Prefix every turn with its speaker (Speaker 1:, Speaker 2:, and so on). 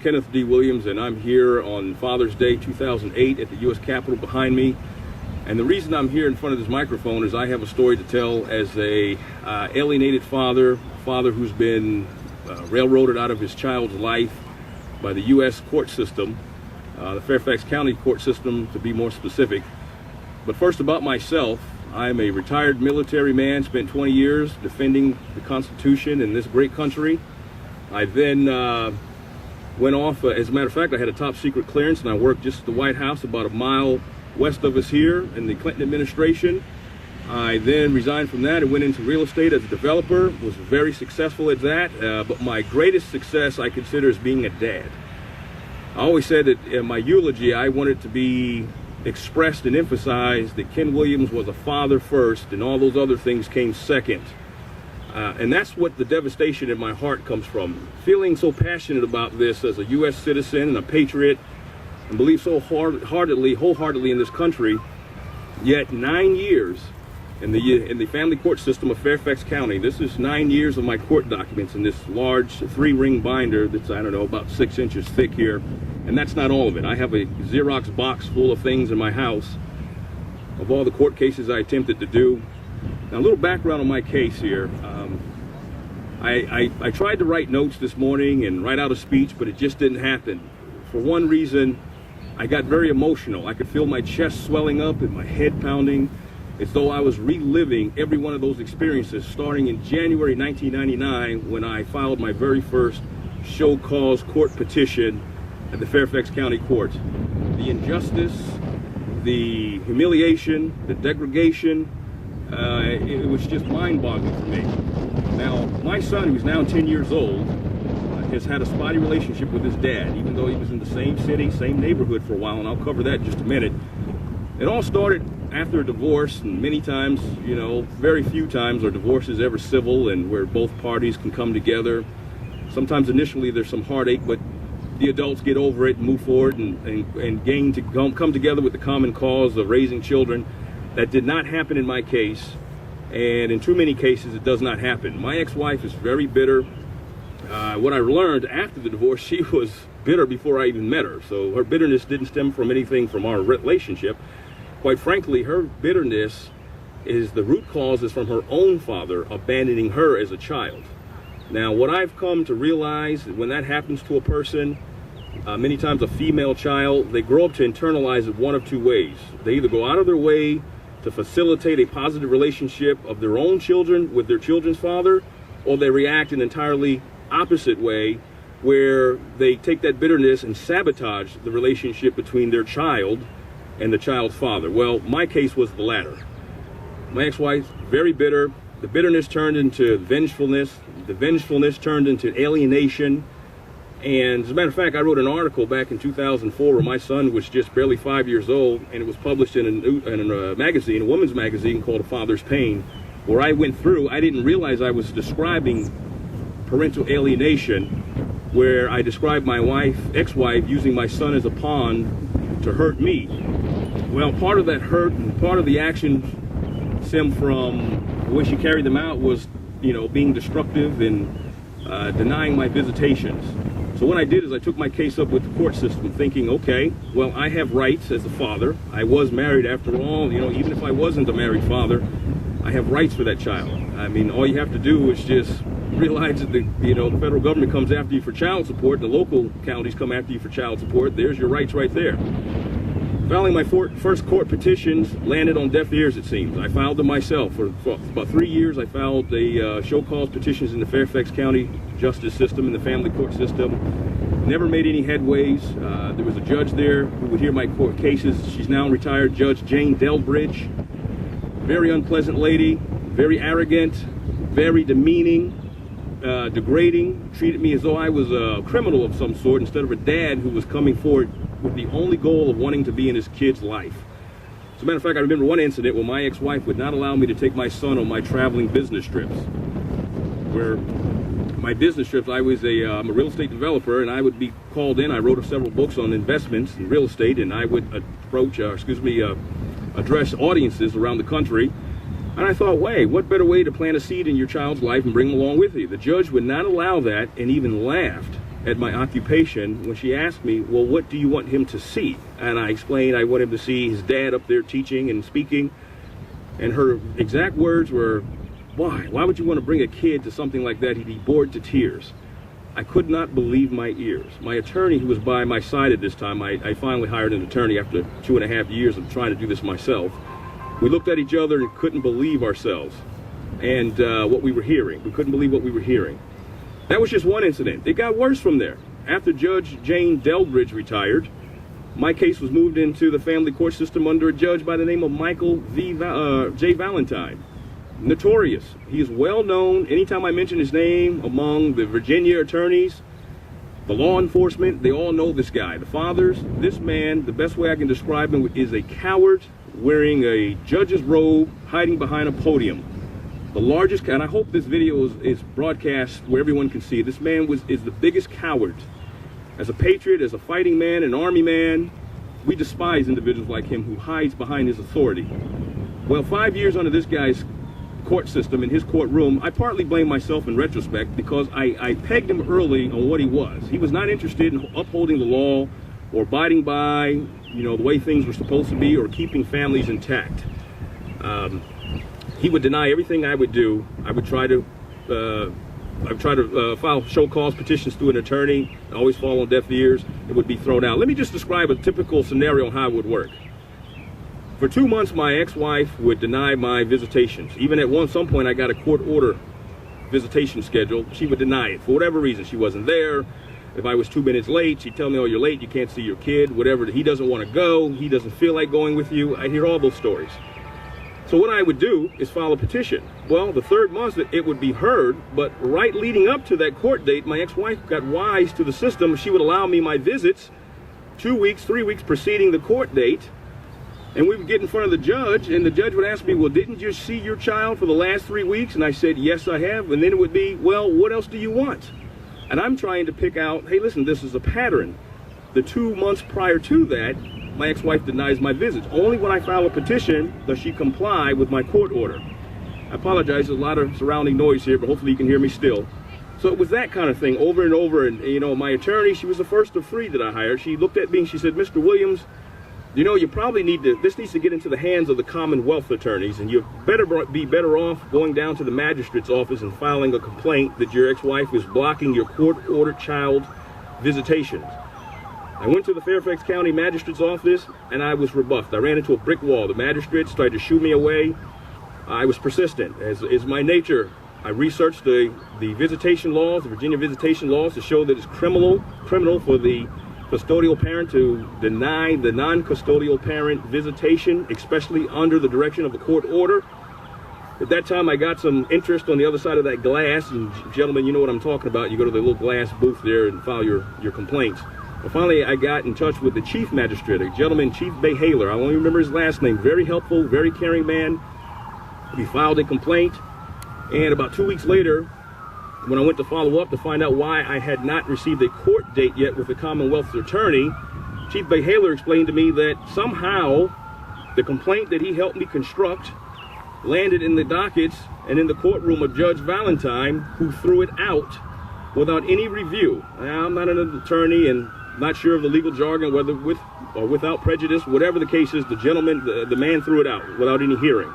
Speaker 1: Kenneth D. Williams, and I'm here on Father's Day 2008 at the U.S. Capitol behind me. And the reason I'm here in front of this microphone is I have a story to tell as a alienated father who's been railroaded out of his child's life by the U.S. court system, the Fairfax County court system to be more specific. But first, about myself. I'm a retired military man, spent 20 years defending the Constitution in this great country. I then went off, as a matter of fact, I had a top secret clearance, and I worked just at the White House about a mile west of us here in the Clinton administration. I then resigned from that and went into real estate as a developer, was very successful at that, but my greatest success I consider is being a dad. I always said that in my eulogy I wanted to be expressed and emphasized that Ken Williams was a father first and all those other things came second. And that's what the devastation in my heart comes from. Feeling so passionate about this as a U.S. citizen and a patriot, and believe so wholeheartedly in this country, yet 9 years in the family court system of Fairfax County. This is 9 years of my court documents in this large 3-ring binder that's, I don't know, about 6 inches thick here. And that's not all of it. I have a Xerox box full of things in my house of all the court cases I attempted to do. Now, a little background on my case here. I tried to write notes this morning and write out a speech, but it just didn't happen. For one reason, I got very emotional. I could feel my chest swelling up and my head pounding, as though I was reliving every one of those experiences, starting in January 1999 when I filed my very first show cause court petition at the Fairfax County Court. The injustice, the humiliation, the degradation, it was just mind-boggling for me. Now, my son, who's now 10 years old, has had a spotty relationship with his dad, even though he was in the same city, same neighborhood for a while, and I'll cover that in just a minute. It all started after a divorce, and many times, you know, very few times are divorces ever civil and where both parties can come together. Sometimes initially there's some heartache, but the adults get over it and move forward and come together with the common cause of raising children. That did not happen in my case, and in too many cases it does not happen. My ex-wife is very bitter. What I learned after the divorce, she was bitter before I even met her, so her bitterness didn't stem from anything from our relationship. Quite frankly, her bitterness is the root cause is from her own father abandoning her as a child. Now, what I've come to realize when that happens to a person, many times a female child, they grow up to internalize it one of two ways. They either go out of their way to facilitate a positive relationship of their own children with their children's father, or they react in an entirely opposite way where they take that bitterness and sabotage the relationship between their child and the child's father. Well, my case was the latter. My ex-wife, very bitter. The bitterness turned into vengefulness. The vengefulness turned into alienation. And as a matter of fact, I wrote an article back in 2004 where my son was just barely 5 years old, and it was published in a magazine, a woman's magazine called A Father's Pain, where I went through, I didn't realize I was describing parental alienation, where I described my ex-wife using my son as a pawn to hurt me. Well, part of that hurt and part of the action stemmed from the way she carried them out was, you know, being destructive and denying my visitations. So what I did is I took my case up with the court system thinking, okay, well, I have rights as a father. I was married after all, you know, even if I wasn't a married father, I have rights for that child. I mean, all you have to do is just realize that the federal government comes after you for child support, the local counties come after you for child support. There's your rights right there. Filing my first court petitions landed on deaf ears, it seems. I filed them myself. For about 3 years, I filed show cause petitions in the Fairfax County justice system, in the family court system. Never made any headways. There was a judge there who would hear my court cases. She's now retired, Judge Jane Delbridge. Very unpleasant lady, very arrogant, very demeaning, degrading. Treated me as though I was a criminal of some sort instead of a dad who was coming forward with the only goal of wanting to be in his kid's life. As a matter of fact, I remember one incident where my ex-wife would not allow me to take my son on my traveling business trips. Where my business trips, I'm a real estate developer, and I would be called in. I wrote several books on investments in real estate, and I would address audiences around the country. And I thought, wait, what better way to plant a seed in your child's life and bring them along with you? The judge would not allow that and even laughed at my occupation when she asked me, well, what do you want him to see? And I explained I want him to see his dad up there teaching and speaking. And her exact words were, why? Why would you want to bring a kid to something like that? He'd be bored to tears. I could not believe my ears. My attorney, who was by my side at this time, I finally hired an attorney after 2.5 years of trying to do this myself. We looked at each other and couldn't believe ourselves and what we were hearing. We couldn't believe what we were hearing. That was just one incident. It got worse from there. After Judge Jane Delbridge retired, my case was moved into the family court system under a judge by the name of Michael J. Valentine. Notorious. He is well known. Anytime I mention his name among the Virginia attorneys, the law enforcement, they all know this guy. The fathers, this man, the best way I can describe him is a coward wearing a judge's robe, hiding behind a podium. The largest, and I hope this video is broadcast where everyone can see. This man is the biggest coward. As a patriot, as a fighting man, an army man, we despise individuals like him who hides behind his authority. Well, 5 years under this guy's court system, in his courtroom, I partly blame myself in retrospect because I pegged him early on what he was. He was not interested in upholding the law or abiding by, the way things were supposed to be or keeping families intact. He would deny everything I would do. I would try to file show cause petitions to an attorney, always fall on deaf ears. It would be thrown out. Let me just describe a typical scenario on how it would work. For 2 months, my ex-wife would deny my visitations. Even at some point, I got a court order visitation schedule. She would deny it for whatever reason. She wasn't there. If I was 2 minutes late, she'd tell me, oh, you're late, you can't see your kid, whatever. He doesn't want to go. He doesn't feel like going with you. I hear all those stories. So what I would do is file a petition. Well, the third month it would be heard, but right leading up to that court date, my ex-wife got wise to the system. She would allow me my visits 2 weeks, 3 weeks preceding the court date. And we would get in front of the judge, and the judge would ask me, well, didn't you see your child for the last 3 weeks? And I said, yes, I have. And then it would be, well, what else do you want? And I'm trying to pick out, hey, listen, this is a pattern. The 2 months prior to that, my ex-wife denies my visits. Only when I file a petition does she comply with my court order. I apologize, there's a lot of surrounding noise here, but hopefully you can hear me still. So it was that kind of thing over and over. And, my attorney, she was the first of 3 that I hired. She looked at me and she said, Mr. Williams, you probably this needs to get into the hands of the Commonwealth attorneys, and you better be better off going down to the magistrate's office and filing a complaint that your ex-wife is blocking your court-ordered child visitations. I went to the Fairfax County magistrate's office, and I was rebuffed. I ran into a brick wall. The magistrates tried to shoo me away. I was persistent, as is my nature. I researched the visitation laws, the Virginia visitation laws, to show that it's criminal for the custodial parent to deny the non-custodial parent visitation, especially under the direction of a court order. At that time, I got some interest on the other side of that glass, and gentlemen, you know what I'm talking about. You go to the little glass booth there and file your complaints. Well, finally, I got in touch with the chief magistrate, a gentleman, Chief Behaler. I only remember his last name. Very helpful, very caring man. We filed a complaint, and about 2 weeks later, when I went to follow up to find out why I had not received a court date yet with the Commonwealth's attorney, Chief Behaler explained to me that somehow the complaint that he helped me construct landed in the dockets and in the courtroom of Judge Valentine, who threw it out without any review. Now, I'm not an attorney and not sure of the legal jargon, whether with or without prejudice, whatever the case is, the man threw it out without any hearing.